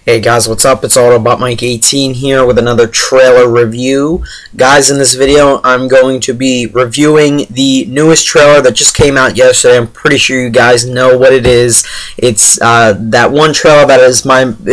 Hey guys, what's up? It's Autobot Mike 18 here with another trailer review. Guys, in this video, I'm going to be reviewing the newest trailer that just came out yesterday. I'm pretty sure you guys know what it is. It's that one trailer that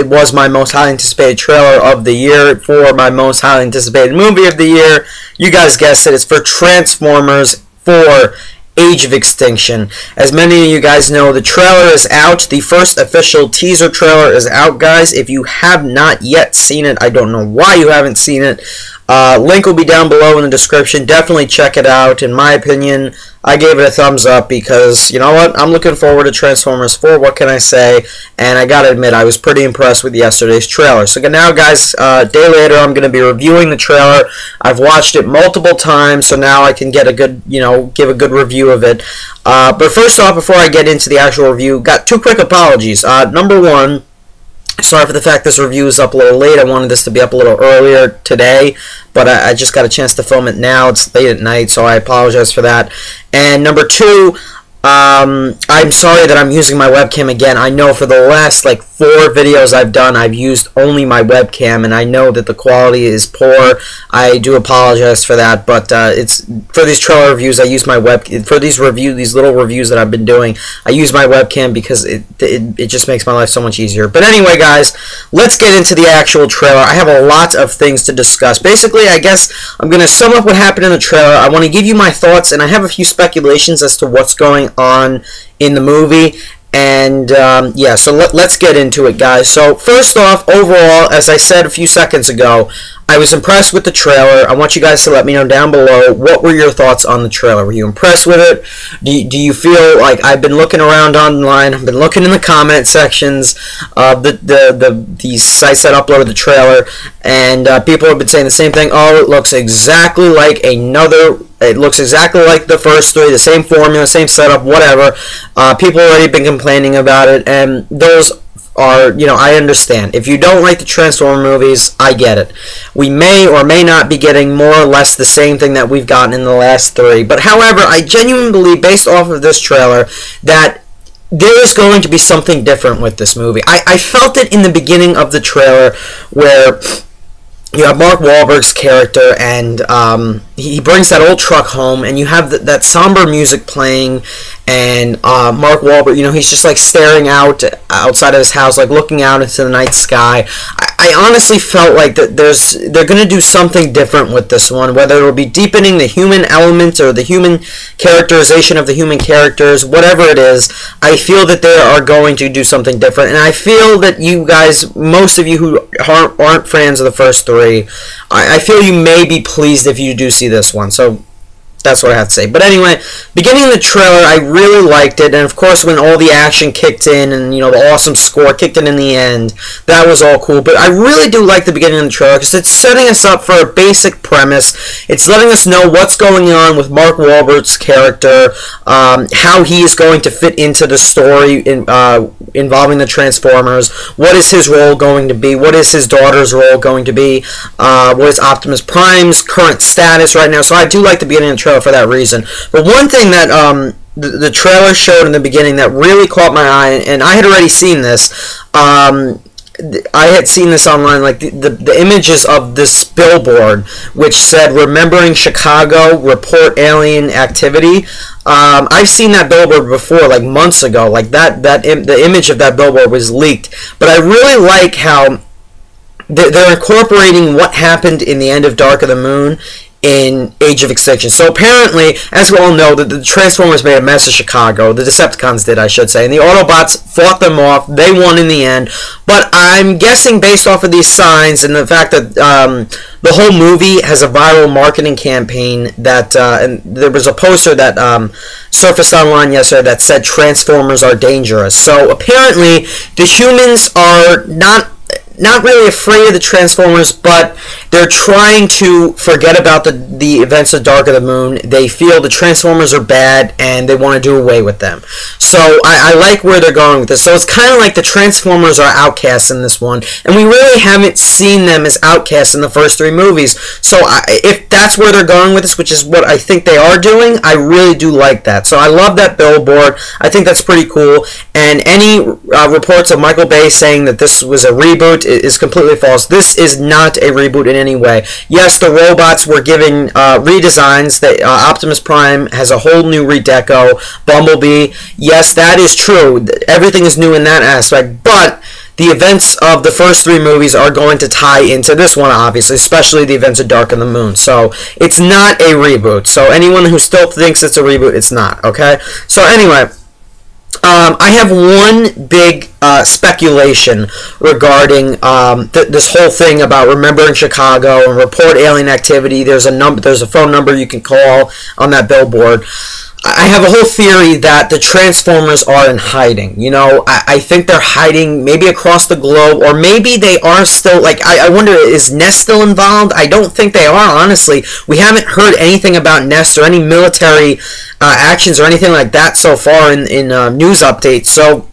was my most highly anticipated trailer of the year for my most highly anticipated movie of the year. You guys guessed it. It's for Transformers 4. Age of Extinction. As many of you guys know, the trailer is out. The first official teaser trailer is out, guys. If you have not yet seen it, I don't know why you haven't seen it. Link will be down below in the description. Definitely check it out. In my opinion, I gave it a thumbs up because, you know what, I'm looking forward to Transformers 4. What can I say? And I gotta admit, I was pretty impressed with yesterday's trailer. So now, guys, a day later, I'm gonna be reviewing the trailer. I've watched it multiple times, so now I can get a good, give a good review of it. But first off, before I get into the actual review, got two quick apologies. Number one, sorry for the fact this review is up a little late. I wanted this to be up a little earlier today, but I just got a chance to film it now. It's late at night, so I apologize for that. And number two, I'm sorry that I'm using my webcam again. I know for the last, 4 videos I've done, I've used only my webcam, and I know that the quality is poor. I do apologize for that, but it's for these trailer reviews, I use my for these little reviews that I've been doing, I use my webcam because it just makes my life so much easier. But anyway, guys, let's get into the actual trailer. I have a lot of things to discuss. Basically, I guess I'm going to sum up what happened in the trailer. I want to give you my thoughts, and I have a few speculations as to what's going on in the movie. And yeah, so let's get into it, guys. So first off, overall, as I said a few seconds ago, I was impressed with the trailer. I want you guys to let me know down below, what were your thoughts on the trailer? Were you impressed with it? Do you feel like, I've been looking around online, I've been looking in the comment sections of these sites that uploaded the trailer, and people have been saying the same thing. Oh, it looks exactly like it looks exactly like the first three, the same formula, same setup, whatever. People have already been complaining about it, and those are, I understand. If you don't like the Transformer movies, I get it. We may or may not be getting more or less the same thing that we've gotten in the last 3. But however, I genuinely believe, based off of this trailer, that there is going to be something different with this movie. I felt it in the beginning of the trailer where you have Mark Wahlberg's character, and he brings that old truck home, and you have that somber music playing, and Mark Wahlberg, he's just staring outside of his house, looking out into the night sky. I honestly felt like that they're going to do something different with this one, whether it'll be deepening the human element or the human characterization of the human characters, whatever it is. I feel that they are going to do something different, and I feel that you guys, most of you who aren't fans of the first 3, I feel you may be pleased if you do see this one. So that's what I have to say. But anyway, beginning of the trailer, I really liked it, and of course when all the action kicked in and the awesome score kicked in the end, that was all cool. But I really do like the beginning of the trailer because it's setting us up for a basic premise. It's letting us know what's going on with Mark Wahlberg's character, how he is going to fit into the story involving the Transformers. What is his role going to be? What is his daughter's role going to be? What is Optimus Prime's current status right now? So I do like the beginning of the trailer for that reason. But one thing that the trailer showed in the beginning that really caught my eye, and I had already seen this, I had seen this online, the images of this billboard which said, "Remembering Chicago, report alien activity." I've seen that billboard before, months ago. The image of that billboard was leaked. But I really like how they're incorporating what happened in the end of Dark of the Moon in Age of Extinction. So apparently, as we all know, the Transformers made a mess of Chicago. The Decepticons did, I should say. And the Autobots fought them off. They won in the end. But I'm guessing, based off of these signs and the fact that the whole movie has a viral marketing campaign, that and there was a poster that surfaced online yesterday that said Transformers are dangerous. So apparently, the humans are not really afraid of the Transformers, but they're trying to forget about the events of Dark of the Moon. They feel the Transformers are bad, and they want to do away with them. So I like where they're going with this. So it's kind of like the Transformers are outcasts in this one, and we really haven't seen them as outcasts in the first 3 movies. So if if that's where they're going with this, which is what I think they are doing, I really do like that. So I love that billboard. I think that's pretty cool. And any reports of Michael Bay saying that this was a reboot is completely false. This is not a reboot in any way. Yes, the robots were given redesigns. That Optimus Prime has a whole new redeco. Bumblebee, yes, that is true. Everything is new in that aspect, but the events of the first 3 movies are going to tie into this one, obviously, especially the events of Dark of the Moon. So it's not a reboot. So anyone who still thinks it's a reboot, it's not, okay? So anyway, I have one big speculation regarding this whole thing about remembering Chicago and report alien activity. There's a phone number you can call on that billboard. I have a whole theory that the Transformers are in hiding. You know, I think they're hiding maybe across the globe, or maybe they are still, like, I wonder, is Ness still involved? I don't think they are, honestly. We haven't heard anything about Ness or any military actions or anything like that so far in news updates, so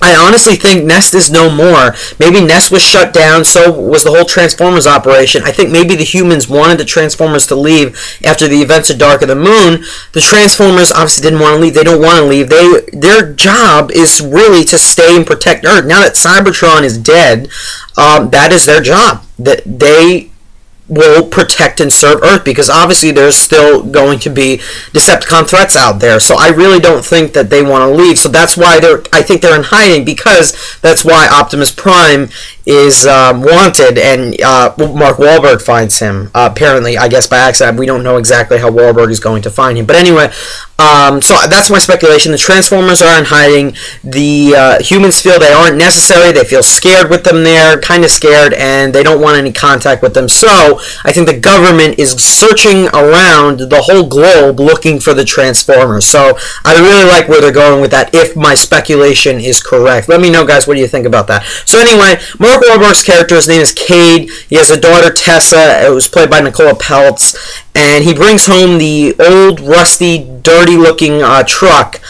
I honestly think Nest is no more. Maybe Nest was shut down, so was the whole Transformers operation. I think maybe the humans wanted the Transformers to leave after the events of Dark of the Moon. The Transformers obviously didn't want to leave. They don't want to leave. Their job is really to stay and protect Earth. Now that Cybertron is dead, that is their job. That they will protect and serve Earth, because obviously there's still going to be Decepticon threats out there. So I really don't think that they want to leave. So that's why I think they're in hiding, because that's why Optimus Prime is wanted, and Mark Wahlberg finds him. Apparently, I guess by accident. We don't know exactly how Wahlberg is going to find him. But anyway, so that's my speculation. The Transformers are in hiding. The humans feel they aren't necessary. They feel scared with them there, kind of scared, and they don't want any contact with them. So I think the government is searching around the whole globe looking for the Transformers. So I really like where they're going with that, if my speculation is correct. Let me know, guys, what do you think about that? So anyway, Mark Wahlberg's character, his name is Cade. He has a daughter, Tessa. It was played by Nicola Peltz. And he brings home the old, rusty, dirty-looking truck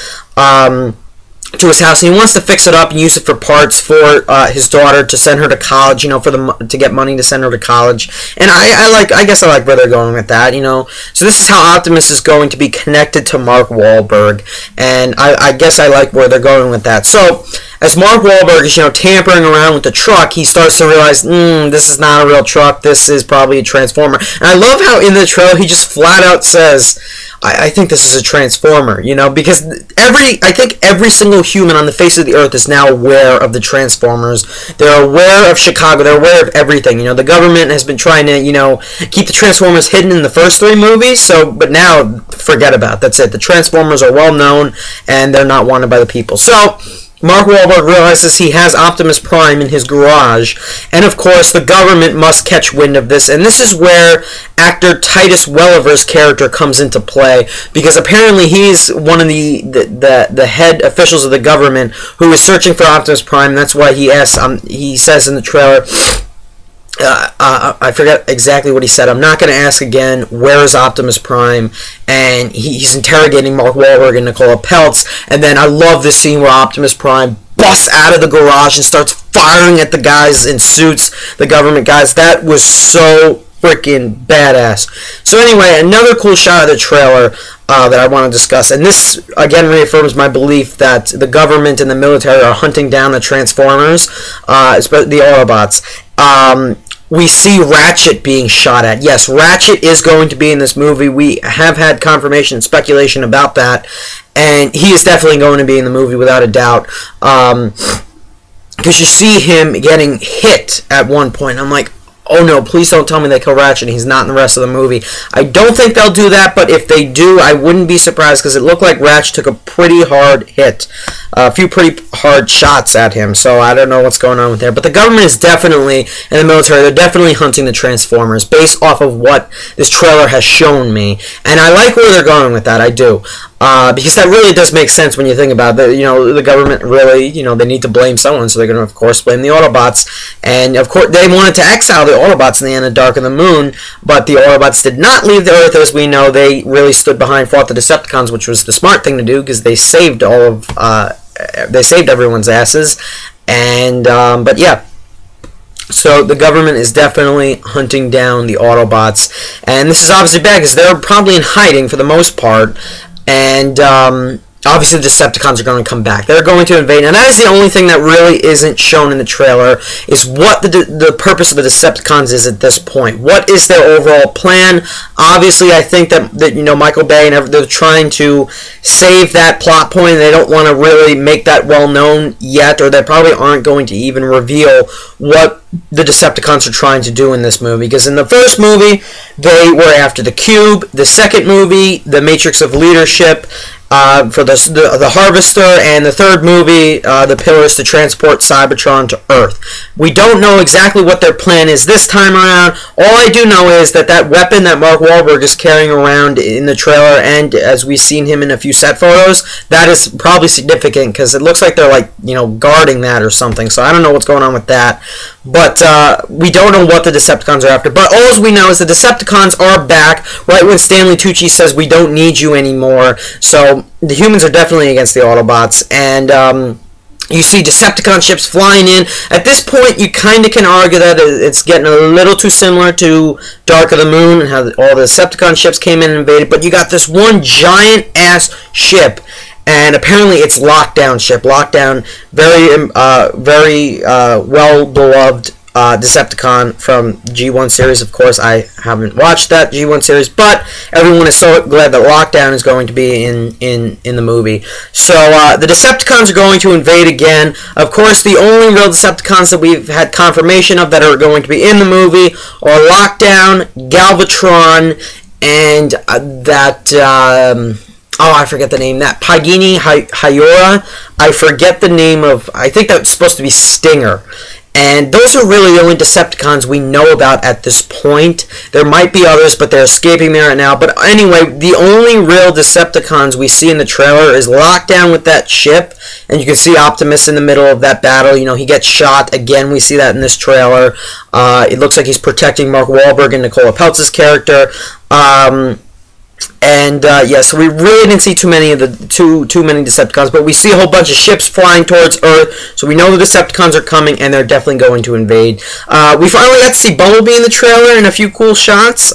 to his house, and he wants to fix it up and use it for parts for his daughter, to send her to college, you know, to get money to send her to college. And I guess I like where they're going with that, you know. So this is how Optimus is going to be connected to Mark Wahlberg, and I guess I like where they're going with that. So as Mark Wahlberg is, you know, tampering around with the truck, he starts to realize, this is not a real truck. This is probably a Transformer. And I love how in the trailer he just flat out says, I think this is a Transformer, you know, because I think every single human on the face of the earth is now aware of the Transformers. They're aware of Chicago. They're aware of everything. You know, the government has been trying to, you know, keep the Transformers hidden in the first 3 movies, so, but now, forget about it. That's it. The Transformers are well known, and they're not wanted by the people. So Mark Wahlberg realizes he has Optimus Prime in his garage, and of course the government must catch wind of this, and this is where actor Titus Welliver's character comes into play, because apparently he's one of the head officials of the government who is searching for Optimus Prime. That's why he asks, he says in the trailer, I forget exactly what he said. I'm not going to ask again, where is Optimus Prime? And he's interrogating Mark Wahlberg and Nicola Peltz. And then I love this scene where Optimus Prime busts out of the garage and starts firing at the guys in suits, the government guys. That was so freaking badass. So anyway, another cool shot of the trailer that I want to discuss, and this again reaffirms my belief that the government and the military are hunting down the Transformers, especially the Autobots. We see Ratchet being shot at. Yes, Ratchet is going to be in this movie. We have had confirmation and speculation about that, and he is definitely going to be in the movie without a doubt. Because you see him getting hit at one point. I'm like, oh no, please don't tell me they kill Ratchet and he's not in the rest of the movie. I don't think they'll do that, but if they do, I wouldn't be surprised, because it looked like Ratchet took a pretty hard hit. A few pretty hard shots at him, so I don't know what's going on with there. But the government is definitely, and the military, they're definitely hunting the Transformers, based off of what this trailer has shown me. And I like where they're going with that, I do. Because that really does make sense when you think about it. You know, the government really, you know, they need to blame someone, so they're going to, of course, blame the Autobots. And, of course, they wanted to exile the Autobots in the end of Dark of the Moon, but the Autobots did not leave the Earth, as we know. They really stood behind, fought the Decepticons, which was the smart thing to do, because they saved all of, they saved everyone's asses. And, but yeah. So the government is definitely hunting down the Autobots, and this is obviously bad because they're probably in hiding for the most part, and obviously the Decepticons are going to come back. They're going to invade, and that is the only thing that really isn't shown in the trailer, is what the purpose of the Decepticons is at this point. What is their overall plan? Obviously, I think that you know, Michael Bay and they're trying to save that plot point. They don't want to really make that well known yet, or they probably aren't going to even reveal what the Decepticons are trying to do in this movie, because in the first movie they were after the Cube, the second movie the Matrix of Leadership, for the Harvester, and the third movie, the Pillars to transport Cybertron to Earth. We don't know exactly what their plan is this time around. All I do know is that that weapon that Mark Wahlberg is carrying around in the trailer, and as we've seen him in a few set photos, that is probably significant, because it looks like they're, like, you know, guarding that or something. So I don't know what's going on with that. But we don't know what the Decepticons are after. But all we know is the Decepticons are back right when Stanley Tucci says we don't need you anymore. So the humans are definitely against the Autobots. And you see Decepticon ships flying in. At this point, you kind of can argue that it's getting a little too similar to Dark of the Moon and how all the Decepticon ships came in and invaded. But you got this one giant-ass ship. And apparently it's Lockdown ship. Lockdown, very well-beloved Decepticon from G1 series. Of course, I haven't watched that G1 series, but everyone is so glad that Lockdown is going to be in the movie. So the Decepticons are going to invade again. Of course, the only real Decepticons that we've had confirmation of that are going to be in the movie are Lockdown, Galvatron, and oh, I forget the name. That Pagini Hyora. I forget the name of. I think that's supposed to be Stinger. And those are really the only Decepticons we know about at this point. There might be others, but they're escaping me right now. But anyway, the only real Decepticons we see in the trailer is Lockdown with that ship. And you can see Optimus in the middle of that battle. You know, he gets shot. Again, we see that in this trailer. It looks like he's protecting Mark Wahlberg and Nicola Peltz's character. Yeah, so we really didn't see too many Decepticons, but we see a whole bunch of ships flying towards Earth, so we know the Decepticons are coming, and they're definitely going to invade. We finally got to see Bumblebee in the trailer in a few cool shots.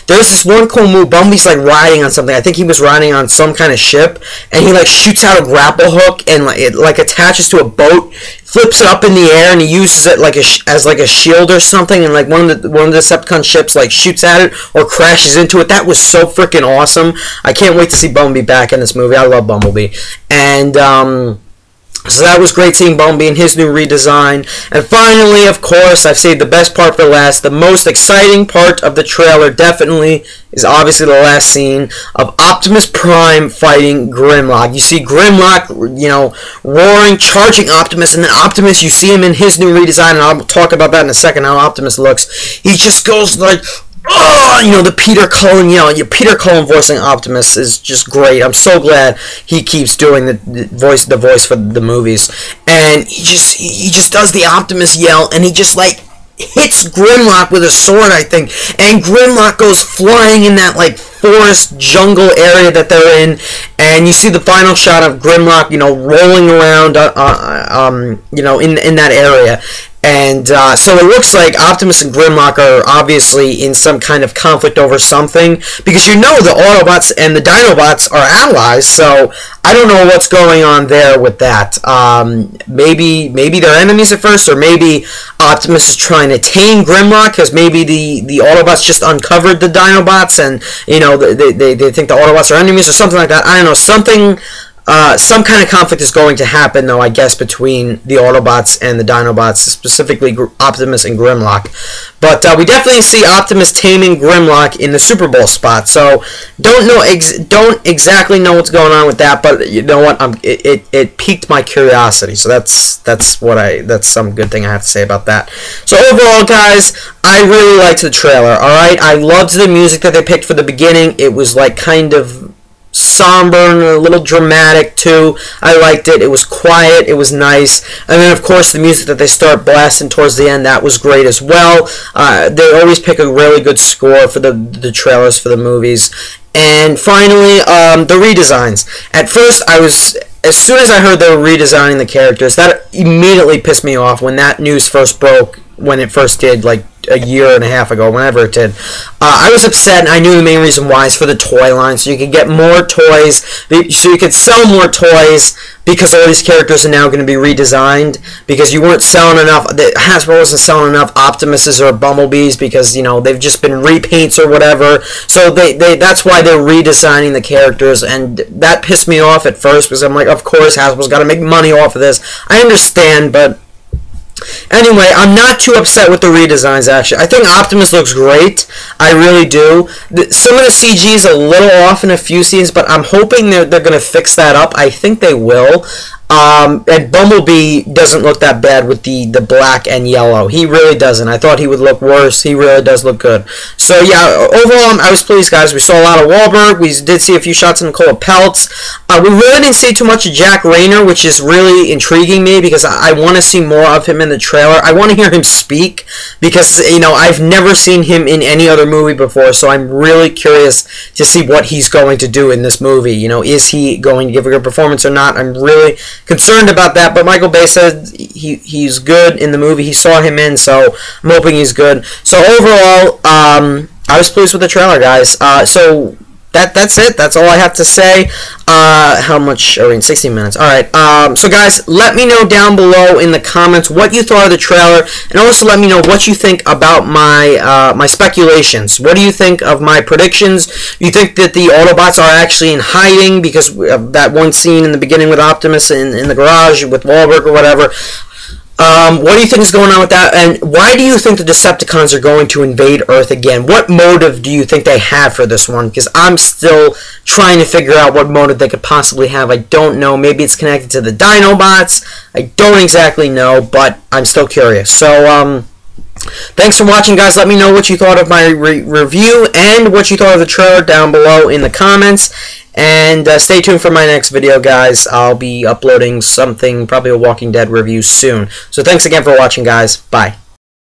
There's this one cool move. Bumblebee's like riding on something. I think he was riding on some kind of ship, and he like shoots out a grapple hook, and like it like attaches to a boat, flips it up in the air, and he uses it like as a shield or something, and like one of the Decepticon ships like shoots at it or crashes into it. That was so freaking awesome. I can't wait to see Bumblebee back in this movie. I love Bumblebee. And so that was great seeing Bumblebee in his new redesign. And finally, of course, I've saved the best part for last. The most exciting part of the trailer definitely is obviously the last scene of Optimus Prime fighting Grimlock. You see Grimlock, you know, roaring, charging Optimus, and then Optimus, you see him in his new redesign, and I'll talk about that in a second, how Optimus looks. He just goes like, oh, you know, the Peter Cullen yell. Peter Cullen voicing Optimus is just great. I'm so glad he keeps doing the voice for the movies. And he just does the Optimus yell, and he just like hits Grimlock with a sword, I think. And Grimlock goes flying in that like forest jungle area that they're in, and you see the final shot of Grimlock, you know, rolling around, you know, in that area. And so it looks like Optimus and Grimlock are obviously in some kind of conflict over something, because you know the Autobots and the Dinobots are allies, so I don't know what's going on there with that. Maybe they're enemies at first, or maybe Optimus is trying to tame Grimlock, because maybe the Autobots just uncovered the Dinobots, and you know they think the Autobots are enemies or something like that. I don't know, something. Some kind of conflict is going to happen, though, I guess, between the Autobots and the Dinobots, specifically Optimus and Grimlock. But we definitely see Optimus taming Grimlock in the Super Bowl spot. So don't exactly know what's going on with that, but you know what? It piqued my curiosity. So that's some good thing I have to say about that. So overall, guys, I really liked the trailer. All right, I loved the music that they picked for the beginning. It was like kind of somber and a little dramatic too. I liked it. It was quiet. It was nice. And then of course the music that they start blasting towards the end, that was great as well. They always pick a really good score for the trailers for the movies. And finally, the redesigns. At first I was as soon as I heard they were redesigning the characters, that immediately pissed me off when that news first broke, when it first did, like a year and a half ago, whenever it did. I was upset, and I knew the main reason why is for the toy line, so you could get more toys, so you could sell more toys, because all these characters are now going to be redesigned, because you weren't selling enough, Hasbro wasn't selling enough Optimuses or Bumblebees, because, you know, they've just been repaints or whatever, so that's why they're redesigning the characters, and that pissed me off at first, because I'm like, of course, Hasbro's got to make money off of this. I understand, but anyway, I'm not too upset with the redesigns, actually. I think Optimus looks great. I really do. Some of the CG is a little off in a few scenes, but I'm hoping they're going to fix that up. I think they will. And Bumblebee doesn't look that bad with the black and yellow. He really doesn't. I thought he would look worse. He really does look good. So yeah, overall, I was pleased, guys. We saw a lot of Wahlberg. We did see a few shots of Nicola Peltz. We really didn't see too much of Jack Rayner, which is really intriguing me, because I want to see more of him in the trailer. I want to hear him speak, because, you know, I've never seen him in any other movie before, so I'm really curious to see what he's going to do in this movie. You know, is he going to give a good performance or not? I'm really concerned about that, but Michael Bay said he's good in the movie. He saw him in, so I'm hoping he's good. So overall, I was pleased with the trailer, guys. So that's it. That's all I have to say. How much are we in? 16 minutes. Alright, so guys, let me know down below in the comments what you thought of the trailer, and also let me know what you think about my my speculations. What do you think of my predictions? Do you think that the Autobots are actually in hiding because of that one scene in the beginning with Optimus in the garage with Wahlberg or whatever? What do you think is going on with that? And why do you think the Decepticons are going to invade Earth again? What motive do you think they have for this one? Because I'm still trying to figure out what motive they could possibly have. I don't know. Maybe it's connected to the Dinobots. I don't exactly know, but I'm still curious. So, thanks for watching, guys. Let me know what you thought of my review and what you thought of the trailer down below in the comments. And stay tuned for my next video, guys. I'll be uploading something, probably a Walking Dead review soon. So thanks again for watching, guys. Bye.